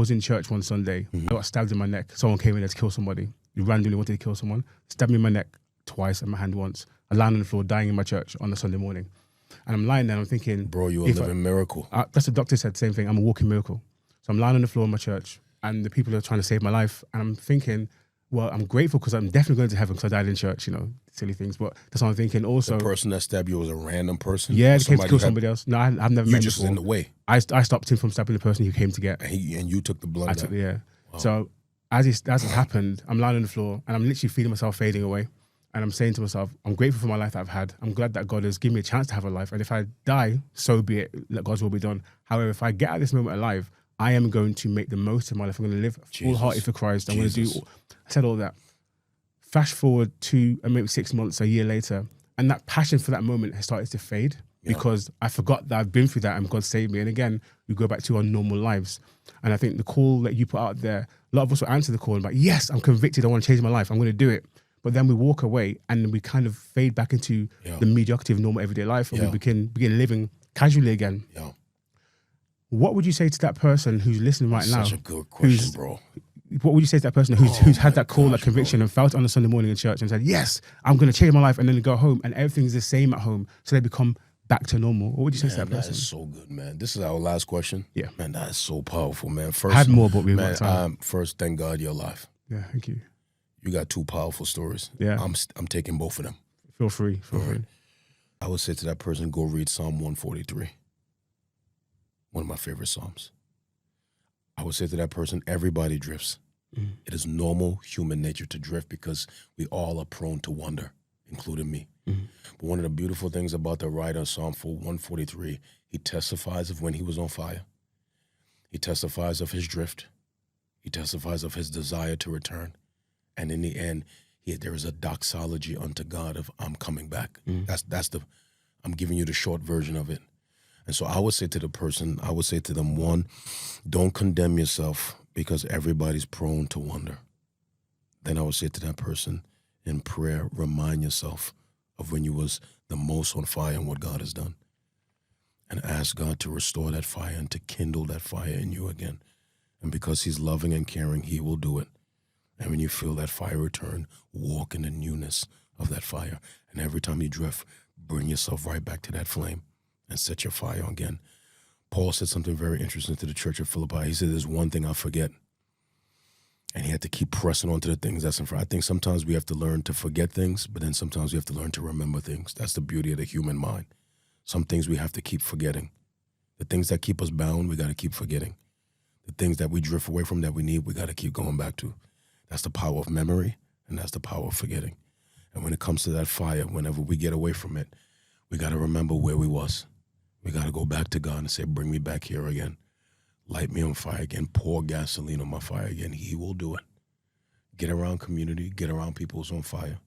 was in church one Sunday. I got stabbed in my neck. Someone came in there to kill somebody. He randomly wanted to kill someone. Stabbed me in my neck twice and my hand once. I landed on the floor dying in my church on a Sunday morning. And I'm lying there and I'm thinking... Bro, you're a living miracle. That's the doctor said, same thing. I'm a walking miracle. So I'm lying on the floor in my church and the people are trying to save my life. And I'm thinking, well, I'm grateful because I'm definitely going to heaven because I died in church, you know, silly things. But that's what I'm thinking also. The person that stabbed you was a random person? Yeah, they came to kill somebody else. No, I've never met him You just before. in the way? I stopped him from stabbing the person he came to get. And you took the blunt. Yeah. Wow. So as it happened, I'm lying on the floor and I'm literally feeling myself fading away. And I'm saying to myself, I'm grateful for my life that I've had. I'm glad that God has given me a chance to have a life. And if I die, so be it. Let God's will be done. However, if I get out of this moment alive, I am going to make the most of my life. I'm going to live full-hearted for Christ. I'm going to do... I said all that. Fast forward to maybe 6 months, a year later, and that passion for that moment has started to fade because I forgot that I've been through that and God saved me. And again, we go back to our normal lives. And I think the call that you put out there, a lot of us will answer the call and be like, yes, I'm convicted. I want to change my life. I'm going to do it. But then we walk away and we kind of fade back into the mediocrity of normal everyday life and we begin living casually again. Yeah. What would you say to that person who's listening right now? Such a good question, bro. What would you say to that person who's had that call, that conviction, and felt it on a Sunday morning in church and said, yes, I'm going to change my life, and then they go home and everything's the same at home, so they become back to normal? What would you say to that person? That is so good, man. This is our last question. Yeah. Man, that is so powerful, man. First, I had more, but we got time. First, thank God you're alive. Yeah, thank you. You got two powerful stories. Yeah. I'm taking both of them. Feel free. Feel free. I would say to that person, go read Psalm 143. One of my favorite Psalms. I would say to that person, everybody drifts. It is normal human nature to drift because we all are prone to wander, including me. But one of the beautiful things about the writer of Psalm 143, he testifies of when he was on fire. He testifies of his drift. He testifies of his desire to return. And in the end, there is a doxology unto God of I'm coming back. I'm giving you the short version of it. And so I would say to the person, I would say to them, one, don't condemn yourself because everybody's prone to wonder. Then I would say to that person, in prayer, remind yourself of when you was the most on fire and what God has done. And ask God to restore that fire and to kindle that fire in you again. And because he's loving and caring, he will do it. And when you feel that fire return, walk in the newness of that fire. And every time you drift, bring yourself right back to that flame and set your fire again. Paul said something very interesting to the church of Philippi. He said, there's one thing I forget. And he had to keep pressing on to the things that's in front. I think sometimes we have to learn to forget things, but then sometimes we have to learn to remember things. That's the beauty of the human mind. Some things we have to keep forgetting. The things that keep us bound, we got to keep forgetting. The things that we drift away from that we need, we got to keep going back to. That's the power of memory, and that's the power of forgetting. And when it comes to that fire, whenever we get away from it, we got to remember where we was. We got to go back to God and say, bring me back here again. Light me on fire again. Pour gasoline on my fire again. He will do it. Get around community. Get around people who's on fire.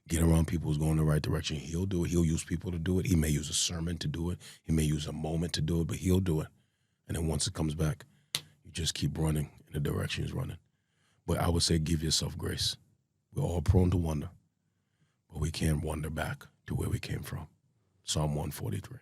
Get around people who's going in the right direction. He'll do it. He'll use people to do it. He may use a sermon to do it. He may use a moment to do it, but he'll do it. And then once it comes back, you just keep running in the direction he's running. But I would say give yourself grace. We're all prone to wonder, but we can't wander back to where we came from. Psalm 143.